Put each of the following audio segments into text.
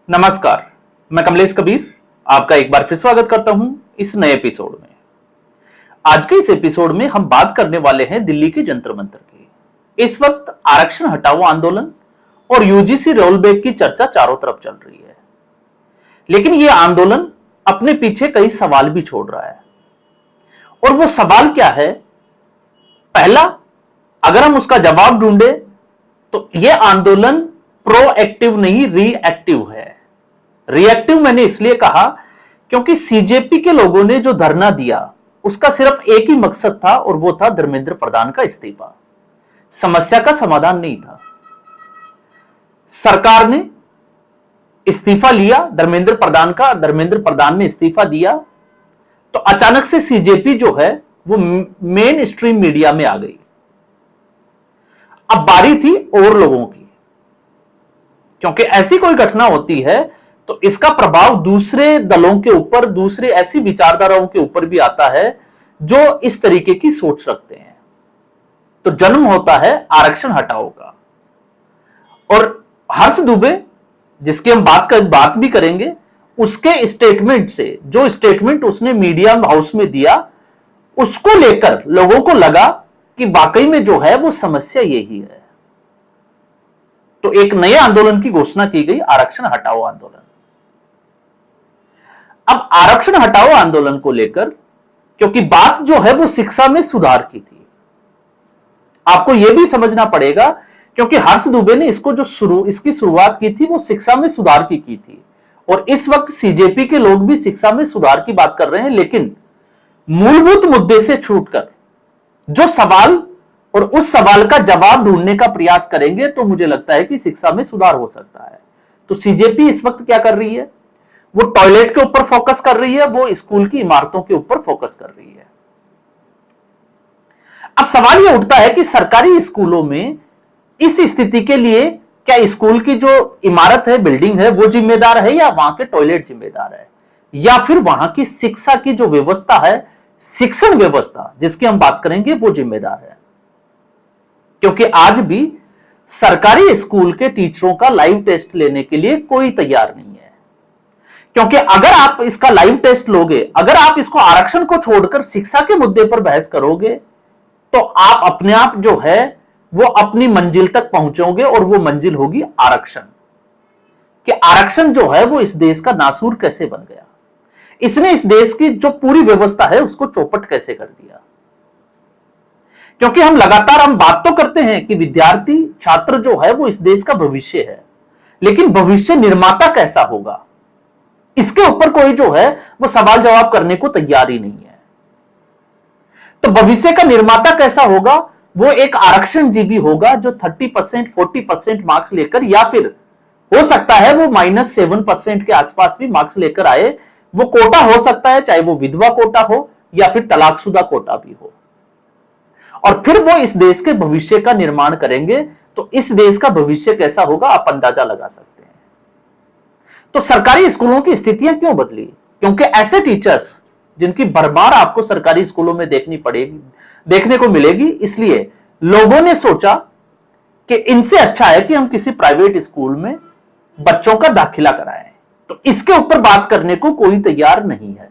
नमस्कार, मैं कमलेश कबीर आपका एक बार फिर स्वागत करता हूं इस नए एपिसोड में। आज के इस एपिसोड में हम बात करने वाले हैं दिल्ली के जंतर मंतर की। इस वक्त आरक्षण हटाओ आंदोलन और यूजीसी रोल बैक की चर्चा चारों तरफ चल रही है, लेकिन यह आंदोलन अपने पीछे कई सवाल भी छोड़ रहा है। और वो सवाल क्या है? पहला, अगर हम उसका जवाब ढूंढे तो यह आंदोलन प्रोएक्टिव नहीं रिएक्टिव है। रिएक्टिव मैंने इसलिए कहा क्योंकि सीजेपी के लोगों ने जो धरना दिया उसका सिर्फ एक ही मकसद था और वो था धर्मेंद्र प्रधान का इस्तीफा। समस्या का समाधान नहीं था। सरकार ने इस्तीफा लिया धर्मेंद्र प्रधान का, धर्मेंद्र प्रधान ने इस्तीफा दिया तो अचानक से सीजेपी जो है वो मेन स्ट्रीम मीडिया में आ गई। अब बारी थी और लोगों की, क्योंकि ऐसी कोई घटना होती है तो इसका प्रभाव दूसरे दलों के ऊपर, दूसरे ऐसी विचारधाराओं के ऊपर भी आता है जो इस तरीके की सोच रखते हैं। तो जन्म होता है आरक्षण हटाओ का। और हर्ष दुबे, जिसकी हम बात भी करेंगे, उसके स्टेटमेंट से, जो स्टेटमेंट उसने मीडिया हाउस में दिया, उसको लेकर लोगों को लगा कि वाकई में जो है वो समस्या यही है। तो एक नए आंदोलन की घोषणा की गई, आरक्षण हटाओ आंदोलन। अब आरक्षण हटाओ आंदोलन को लेकर, क्योंकि बात जो है वो शिक्षा में सुधार की थी, आपको यह भी समझना पड़ेगा, क्योंकि हर्ष दुबे ने इसकी शुरुआत की थी वो शिक्षा में सुधार की थी। और इस वक्त सीजेपी के लोग भी शिक्षा में सुधार की बात कर रहे हैं, लेकिन मूलभूत मुद्दे से छूटकर जो सवाल और उस सवाल का जवाब ढूंढने का प्रयास करेंगे तो मुझे लगता है कि शिक्षा में सुधार हो सकता है। तो सीजेपी इस वक्त क्या कर रही है? वो टॉयलेट के ऊपर फोकस कर रही है, वो स्कूल की इमारतों के ऊपर फोकस कर रही है। अब सवाल यह उठता है कि सरकारी स्कूलों में इस स्थिति के लिए क्या स्कूल की जो इमारत है, बिल्डिंग है, वो जिम्मेदार है या वहां के टॉयलेट जिम्मेदार है, या फिर वहां की शिक्षा की जो व्यवस्था है, शिक्षण व्यवस्था जिसकी हम बात करेंगे, वो जिम्मेदार है? क्योंकि आज भी सरकारी स्कूल के टीचरों का लाइव टेस्ट लेने के लिए कोई तैयार नहीं है। क्योंकि अगर आप इसका लाइव टेस्ट लोगे, अगर आप इसको आरक्षण को छोड़कर शिक्षा के मुद्दे पर बहस करोगे, तो आप अपने आप जो है वो अपनी मंजिल तक पहुंचोगे, और वो मंजिल होगी आरक्षण। कि आरक्षण जो है वो इस देश का नासूर कैसे बन गया, इसने इस देश की जो पूरी व्यवस्था है उसको चौपट कैसे कर दिया। क्योंकि हम बात तो करते हैं कि विद्यार्थी, छात्र जो है वो इस देश का भविष्य है, लेकिन भविष्य निर्माता कैसा होगा, इसके ऊपर कोई जो है वो सवाल जवाब करने को तैयार ही नहीं है। तो भविष्य का निर्माता कैसा होगा? वो एक आरक्षण जीवी होगा जो 30%, 40% मार्क्स लेकर, या फिर हो सकता है वो -7% के आसपास भी मार्क्स लेकर आए। वो कोटा हो सकता है, चाहे वो विधवा कोटा हो या फिर तलाकशुदा कोटा भी हो, और फिर वो इस देश के भविष्य का निर्माण करेंगे। तो इस देश का भविष्य कैसा होगा आप अंदाजा लगा सकते हैं। तो सरकारी स्कूलों की स्थितियां क्यों बदली? क्योंकि ऐसे टीचर्स जिनकी भरमार आपको सरकारी स्कूलों में देखने को मिलेगी, इसलिए लोगों ने सोचा कि इनसे अच्छा है कि हम किसी प्राइवेट स्कूल में बच्चों का दाखिला कराएं। तो इसके ऊपर बात करने को कोई तैयार नहीं है।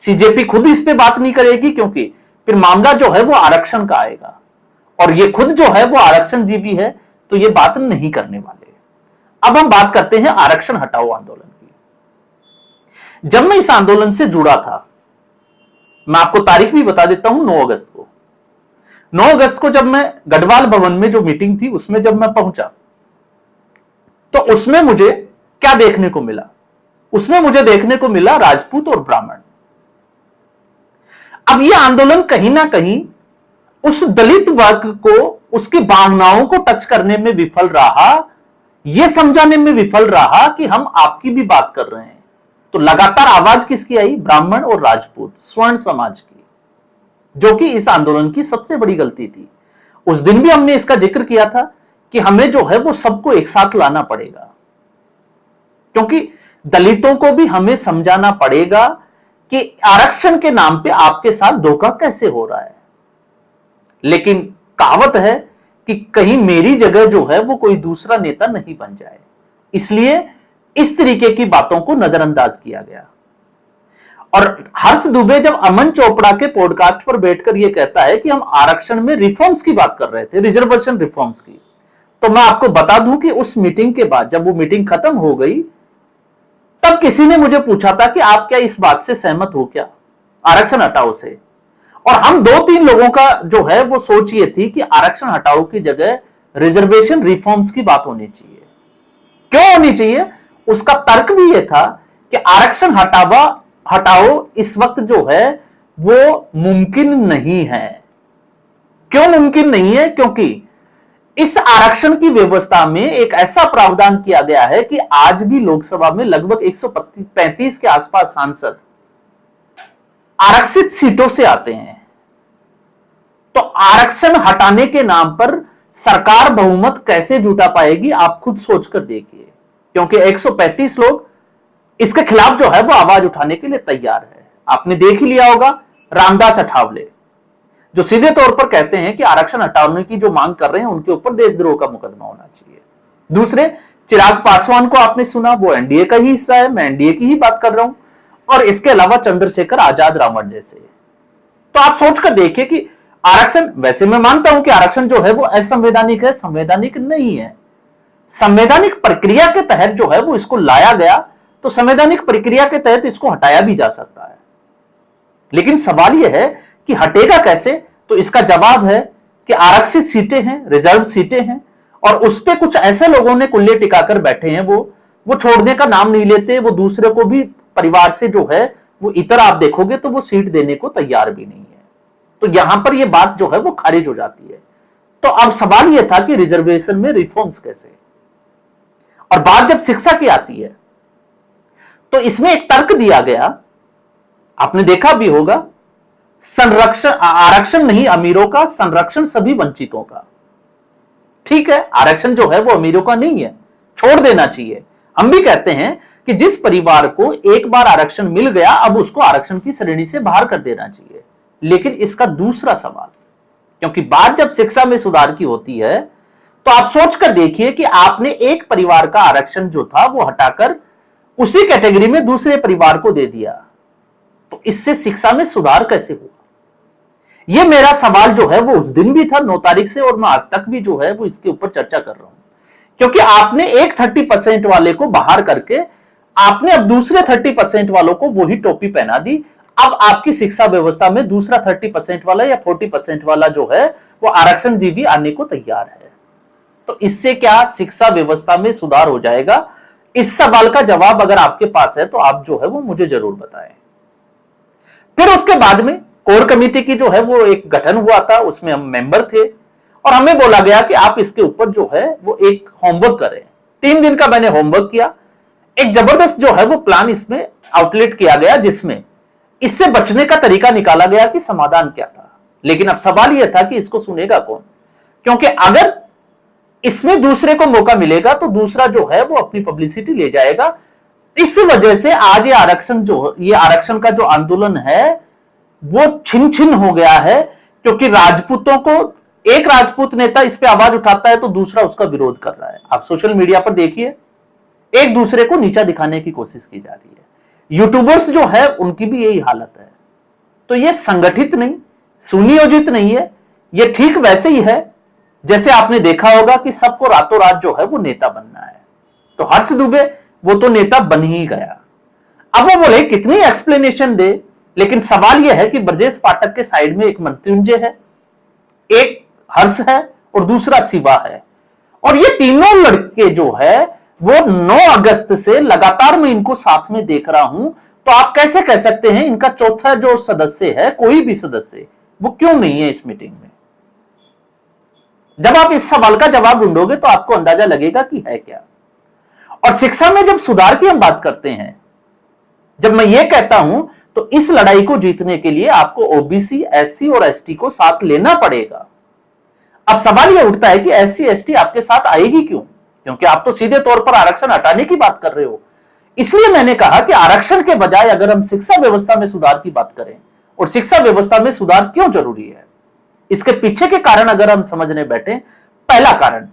सीजेपी खुद इस पे बात नहीं करेगी, क्योंकि फिर मामला जो है वो आरक्षण का आएगा, और ये खुद जो है वो आरक्षण जीवी है, तो ये बात नहीं करने वाले। अब हम बात करते हैं आरक्षण हटाओ आंदोलन की। जब मैं इस आंदोलन से जुड़ा था, मैं आपको तारीख भी बता देता हूं, 9 अगस्त को। 9 अगस्त को जब मैं गढ़वाल भवन में जो मीटिंग थी उसमें जब मैं पहुंचा, तो उसमें मुझे क्या देखने को मिला? उसमें मुझे देखने को मिला राजपूत और ब्राह्मण। अब यह आंदोलन कहीं ना कहीं उस दलित वर्ग को, उसकी भावनाओं को टच करने में विफल रहा, यह समझाने में विफल रहा कि हम आपकी भी बात कर रहे हैं। तो लगातार आवाज किसकी आई? ब्राह्मण और राजपूत, स्वर्ण समाज की, जो कि इस आंदोलन की सबसे बड़ी गलती थी। उस दिन भी हमने इसका जिक्र किया था कि हमें जो है वो सबको एक साथ लाना पड़ेगा, क्योंकि दलितों को भी हमें समझाना पड़ेगा कि आरक्षण के नाम पे आपके साथ धोखा कैसे हो रहा है। लेकिन कहावत है कि कहीं मेरी जगह जो है वो कोई दूसरा नेता नहीं बन जाए, इसलिए इस तरीके की बातों को नजरअंदाज किया गया। और हर्ष दुबे जब अमन चोपड़ा के पॉडकास्ट पर बैठकर यह कहता है कि हम आरक्षण में रिफॉर्म्स की बात कर रहे थे, रिजर्वेशन रिफॉर्म्स की, तो मैं आपको बता दूं कि उस मीटिंग के बाद जब वो मीटिंग खत्म हो गई, तब किसी ने मुझे पूछा था कि आप क्या इस बात से सहमत हो क्या, आरक्षण हटाओ से। और हम 2-3 लोगों का जो है वो सोच ये थी कि आरक्षण हटाओ की जगह रिजर्वेशन रिफॉर्म्स की बात होनी चाहिए। क्यों होनी चाहिए? उसका तर्क भी यह था कि आरक्षण हटाओ इस वक्त जो है वो मुमकिन नहीं है। क्यों मुमकिन नहीं है? क्योंकि इस आरक्षण की व्यवस्था में एक ऐसा प्रावधान किया गया है कि आज भी लोकसभा में लगभग 135 के आसपास सांसद आरक्षित सीटों से आते हैं। तो आरक्षण हटाने के नाम पर सरकार बहुमत कैसे जुटा पाएगी, आप खुद सोचकर देखिए, क्योंकि 135 लोग इसके खिलाफ जो है वो आवाज उठाने के लिए तैयार है। आपने देख ही लिया होगा रामदास अठावले, जो सीधे तौर पर कहते हैं कि आरक्षण हटाने की जो मांग कर रहे हैं उनके ऊपर देशद्रोह का मुकदमा होना चाहिए। दूसरे चिराग पासवान को आपने सुना, वो एनडीए का ही हिस्सा है, मैं एनडीए की ही बात कर रहा हूं। और इसके अलावा चंद्रशेखर आजाद रावण जैसे। तो आप सोचकर देखिए कि आरक्षण, वैसे मैं मानता हूं कि आरक्षण जो है वो असंवैधानिक है, संवैधानिक नहीं है। संवैधानिक प्रक्रिया के तहत जो है वो इसको लाया गया, तो संवैधानिक प्रक्रिया के तहत इसको हटाया भी जा सकता है। लेकिन सवाल यह है कि हटेगा कैसे? तो इसका जवाब है कि आरक्षित सीटें हैं, रिजर्व सीटें हैं, और उस पे कुछ ऐसे लोगों ने कुल्ले टिकाकर बैठे हैं, वो छोड़ने का नाम नहीं लेते। वो दूसरे को भी परिवार से जो है वो इतर आप देखोगे तो वो सीट देने को तैयार भी नहीं है। तो यहां पर ये बात जो है वो खारिज हो जाती है। तो अब सवाल यह था कि रिजर्वेशन में रिफॉर्म्स कैसे। और बात जब शिक्षा की आती है तो इसमें एक तर्क दिया गया, आपने देखा भी होगा, संरक्षण, आरक्षण नहीं अमीरों का, संरक्षण सभी वंचितों का। ठीक है, आरक्षण जो है वो अमीरों का नहीं है, छोड़ देना चाहिए। हम भी कहते हैं कि जिस परिवार को एक बार आरक्षण मिल गया अब उसको आरक्षण की श्रेणी से बाहर कर देना चाहिए। लेकिन इसका दूसरा सवाल, क्योंकि बात जब शिक्षा में सुधार की होती है तो आप सोचकर देखिए कि आपने एक परिवार का आरक्षण जो था वो हटाकर उसी कैटेगरी में दूसरे परिवार को दे दिया, तो इससे शिक्षा में सुधार कैसे हुआ? यह मेरा सवाल जो है वो उस दिन भी था 9 तारीख से, और मैं आज तक भी जो है वो इसके ऊपर चर्चा कर रहा हूं। क्योंकि आपने एक 30% वाले को बाहर करके आपने अब दूसरे 30% वालों को वही टोपी पहना दी। अब आपकी शिक्षा व्यवस्था में दूसरा 30% वाला या 40% वाला जो है वो आरक्षण जीवी आने को तैयार है। तो इससे क्या शिक्षा व्यवस्था में सुधार हो जाएगा? इस सवाल का जवाब अगर आपके पास है तो आप जो है वो मुझे जरूर बताएं। फिर उसके बाद में कोर कमेटी की जो है वो एक गठन हुआ था, उसमें हम मेंबर थे, और हमें बोला गया कि आप इसके ऊपर जो है वो एक होमवर्क करें। 3 दिन का मैंने होमवर्क किया। एक जबरदस्त जो है वो प्लान इसमें आउटलेट किया गया, जिसमें इससे बचने का तरीका निकाला गया कि समाधान क्या था। लेकिन अब सवाल यह था कि इसको सुनेगा कौन? क्योंकि अगर इसमें दूसरे को मौका मिलेगा तो दूसरा जो है वो अपनी पब्लिसिटी ले जाएगा। इस वजह से आज ये आरक्षण का जो आंदोलन है वो छिन छिन हो गया है, क्योंकि राजपूतों को एक राजपूत नेता इस पे आवाज उठाता है तो दूसरा उसका विरोध कर रहा है। आप सोशल मीडिया पर देखिए, एक दूसरे को नीचा दिखाने की कोशिश की जा रही है। यूट्यूबर्स जो है उनकी भी यही हालत है। तो ये संगठित नहीं, सुनियोजित नहीं है। ये ठीक वैसे ही है जैसे आपने देखा होगा कि सबको रातों रात जो है वो नेता बनना है। तो हर्ष दुबे वो तो नेता बन ही गया। अब वो बोले कितनी एक्सप्लेनेशन दे, लेकिन सवाल यह है कि ब्रजेश पाठक के साइड में एक मृत्युंजय है, एक हर्ष है और दूसरा शिवा है। और ये तीनों लड़के जो है वो 9 अगस्त से लगातार मैं इनको साथ में देख रहा हूं। तो आप कैसे कह सकते हैं इनका चौथा जो सदस्य है, कोई भी सदस्य, वो क्यों नहीं है इस मीटिंग में? जब आप इस सवाल का जवाब ढूंढोगे तो आपको अंदाजा लगेगा कि है क्या। और शिक्षा में जब सुधार की हम बात करते हैं, जब मैं ये कहता हूं तो इस लड़ाई को जीतने के लिए आपको ओबीसी, एससी और एसटी को साथ लेना पड़ेगा। अब सवाल यह उठता है कि एससी एसटी आपके साथ आएगी क्यों? क्योंकि आप तो सीधे तौर पर आरक्षण हटाने की बात कर रहे हो। इसलिए मैंने कहा कि आरक्षण के बजाय अगर हम शिक्षा व्यवस्था में सुधार की बात करें, और शिक्षा व्यवस्था में सुधार क्यों जरूरी है, इसके पीछे के कारण अगर हम समझने बैठे, पहला कारण,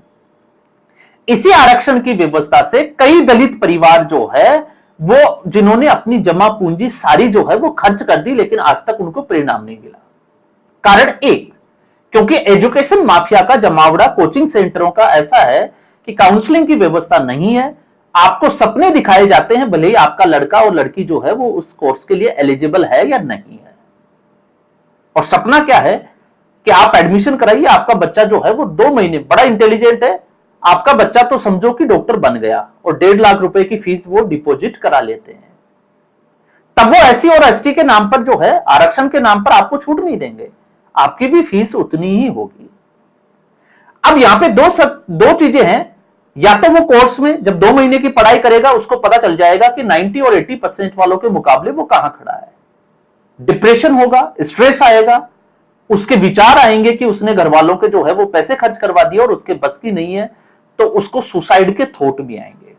इसी आरक्षण की व्यवस्था से कई दलित परिवार जो है वो जिन्होंने अपनी जमा पूंजी सारी जो है वो खर्च कर दी, लेकिन आज तक उनको परिणाम नहीं मिला। कारण एक, क्योंकि एजुकेशन माफिया का जमावड़ा कोचिंग सेंटरों का ऐसा है कि काउंसलिंग की व्यवस्था नहीं है। आपको सपने दिखाए जाते हैं, भले ही आपका लड़का और लड़की जो है वो उस कोर्स के लिए एलिजिबल है या नहीं है। और सपना क्या है कि आप एडमिशन कराइए, आपका बच्चा जो है वो 2 महीने, बड़ा इंटेलिजेंट है, आपका बच्चा तो समझो कि डॉक्टर बन गया, और 1.5 लाख रुपए की फीस वो डिपॉजिट करा लेते हैं। तब वो एससी और एसटी के नाम पर जो है, आरक्षण के नाम पर आपको छूट नहीं देंगे, आपकी भी फीस उतनी ही होगी। अब यहां पे दो चीजें हैं, या तो वो कोर्स में जब 2 महीने की पढ़ाई करेगा उसको पता चल जाएगा कि 90 और 80% वालों के मुकाबले वो कहां खड़ा है। डिप्रेशन होगा, स्ट्रेस आएगा, उसके विचार आएंगे कि उसने घर वालों के जो है वो पैसे खर्च करवा दिए और उसके बस की नहीं है, तो उसको सुसाइड के थॉट भी आएंगे।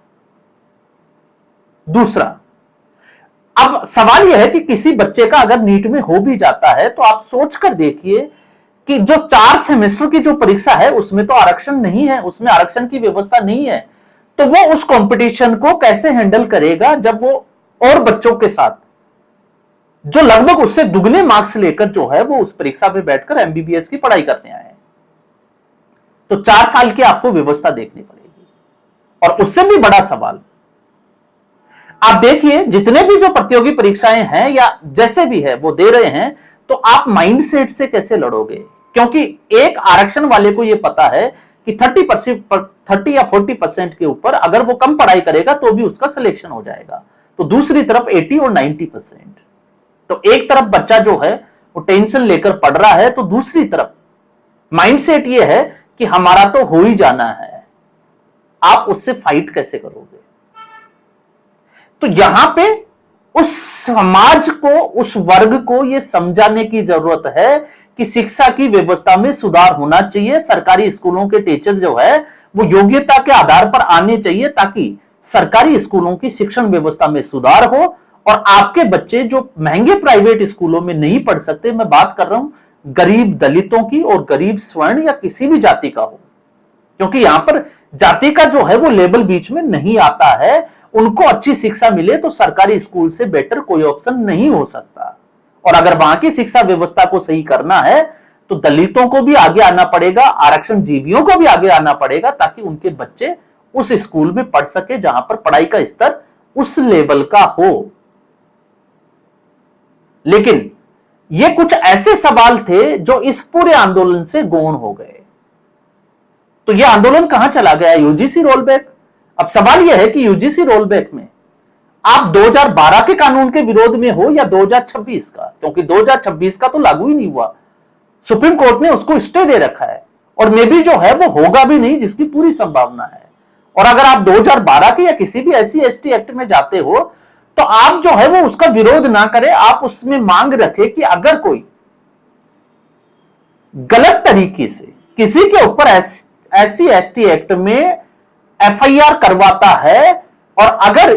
दूसरा, अब सवाल यह है कि किसी बच्चे का अगर नीट में हो भी जाता है तो आप सोचकर देखिए कि जो 4 सेमेस्टर की जो परीक्षा है उसमें तो आरक्षण नहीं है, उसमें आरक्षण की व्यवस्था नहीं है, तो वो उस कंपटीशन को कैसे हैंडल करेगा जब वो और बच्चों के साथ जो लगभग उससे दुगने मार्क्स लेकर जो है वो उस परीक्षा पे बैठकर एमबीबीएस की पढ़ाई करने आए। तो 4 साल की आपको व्यवस्था देखनी पड़ेगी। और उससे भी बड़ा सवाल, आप देखिए जितने भी जो प्रतियोगी परीक्षाएं हैं या जैसे भी है वो दे रहे हैं, तो आप माइंडसेट से कैसे लड़ोगे? क्योंकि एक आरक्षण वाले को यह पता है कि 30 या 40% के ऊपर अगर वो कम पढ़ाई करेगा तो भी उसका सिलेक्शन हो जाएगा, तो दूसरी तरफ 80 और 90%। तो एक तरफ बच्चा जो है वो टेंशन लेकर पढ़ रहा है, तो दूसरी तरफ माइंडसेट ये है कि हमारा तो हो ही जाना है। आप उससे फाइट कैसे करोगे? तो यहां पे उस समाज को, उस वर्ग को यह समझाने की जरूरत है कि शिक्षा की व्यवस्था में सुधार होना चाहिए। सरकारी स्कूलों के टीचर जो है वो योग्यता के आधार पर आने चाहिए, ताकि सरकारी स्कूलों की शिक्षण व्यवस्था में सुधार हो और आपके बच्चे जो महंगे प्राइवेट स्कूलों में नहीं पढ़ सकते, मैं बात कर रहा हूं गरीब दलितों की और गरीब स्वर्ण या किसी भी जाति का हो, क्योंकि यहां पर जाति का जो है वो लेबल बीच में नहीं आता है, उनको अच्छी शिक्षा मिले तो सरकारी स्कूल से बेटर कोई ऑप्शन नहीं हो सकता। और अगर वहां की शिक्षा व्यवस्था को सही करना है तो दलितों को भी आगे आना पड़ेगा, आरक्षण जीवियों को भी आगे आना पड़ेगा, ताकि उनके बच्चे उस स्कूल में पढ़ सके जहां पर पढ़ाई का स्तर उस लेवल का हो। लेकिन ये कुछ ऐसे सवाल थे जो इस पूरे आंदोलन से गौण हो गए। तो यह आंदोलन कहां चला गया? UGC rollback. अब सवाल यह है कि यूजीसी रोलबैक में आप 2012 के कानून के विरोध में हो या 2026 का, क्योंकि 2026 का तो लागू ही नहीं हुआ, सुप्रीम कोर्ट ने उसको स्टे दे रखा है, और मे भी जो है वो होगा भी नहीं, जिसकी पूरी संभावना है। और अगर आप 2012 के या किसी भी एससी एसटी एक्ट में जाते हो तो आप जो है वो उसका विरोध ना करें, आप उसमें मांग रखें कि अगर कोई गलत तरीके से किसी के ऊपर एससी एसटी एक्ट में एफआईआर करवाता है और अगर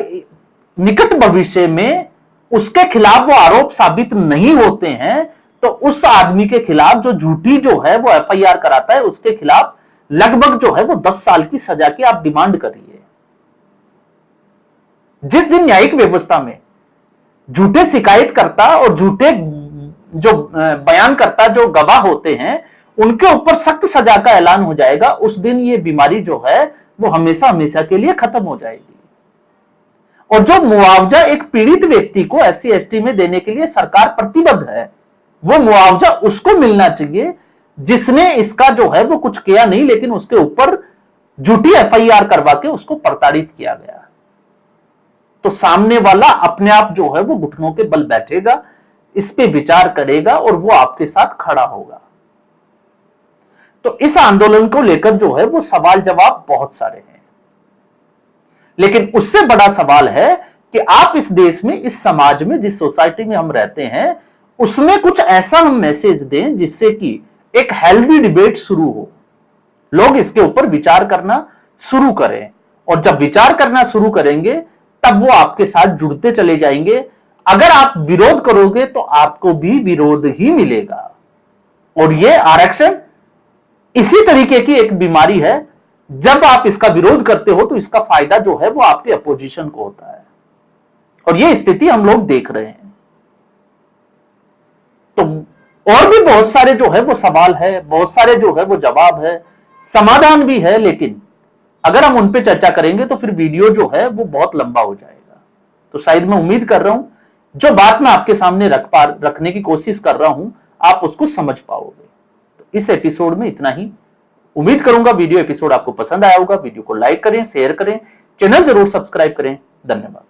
निकट भविष्य में उसके खिलाफ वो आरोप साबित नहीं होते हैं, तो उस आदमी के खिलाफ जो झूठी जो है वो एफआईआर कराता है उसके खिलाफ लगभग जो है वो 10 साल की सजा की आप डिमांड करिए। जिस दिन न्यायिक व्यवस्था में झूठे शिकायतकर्ता और झूठे जो बयानकर्ता जो गवाह होते हैं उनके ऊपर सख्त सजा का ऐलान हो जाएगा, उस दिन ये बीमारी जो है वो हमेशा हमेशा के लिए खत्म हो जाएगी। और जो मुआवजा एक पीड़ित व्यक्ति को एससी एसटी में देने के लिए सरकार प्रतिबद्ध है, वो मुआवजा उसको मिलना चाहिए जिसने इसका जो है वो कुछ किया नहीं, लेकिन उसके ऊपर झूठी एफआईआर करवा के उसको प्रताड़ित किया गया। तो सामने वाला अपने आप जो है वो घुटनों के बल बैठेगा, इस पे विचार करेगा और वो आपके साथ खड़ा होगा। तो इस आंदोलन को लेकर जो है वो सवाल जवाब बहुत सारे हैं, लेकिन उससे बड़ा सवाल है कि आप इस देश में, इस समाज में, जिस सोसाइटी में हम रहते हैं, उसमें कुछ ऐसा हम मैसेज दें जिससे कि एक हेल्दी डिबेट शुरू हो, लोग इसके ऊपर विचार करना शुरू करें, और जब विचार करना शुरू करेंगे तब वो आपके साथ जुड़ते चले जाएंगे। अगर आप विरोध करोगे तो आपको भी विरोध ही मिलेगा। और ये आरक्षण इसी तरीके की एक बीमारी है जब आप इसका विरोध करते हो तो इसका फायदा जो है वो आपके अपोजिशन को होता है, और ये स्थिति हम लोग देख रहे हैं। तो और भी बहुत सारे जो है वो सवाल है, बहुत सारे जो है वो जवाब है, समाधान भी है, लेकिन अगर हम उन पे चर्चा करेंगे तो फिर वीडियो जो है वो बहुत लंबा हो जाएगा। तो शायद मैं उम्मीद कर रहा हूं जो बात मैं आपके सामने रखने की कोशिश कर रहा हूं आप उसको समझ पाओगे। तो इस एपिसोड में इतना ही। उम्मीद करूंगा वीडियो एपिसोड आपको पसंद आया होगा। वीडियो को लाइक करें, शेयर करें, चैनल जरूर सब्सक्राइब करें। धन्यवाद।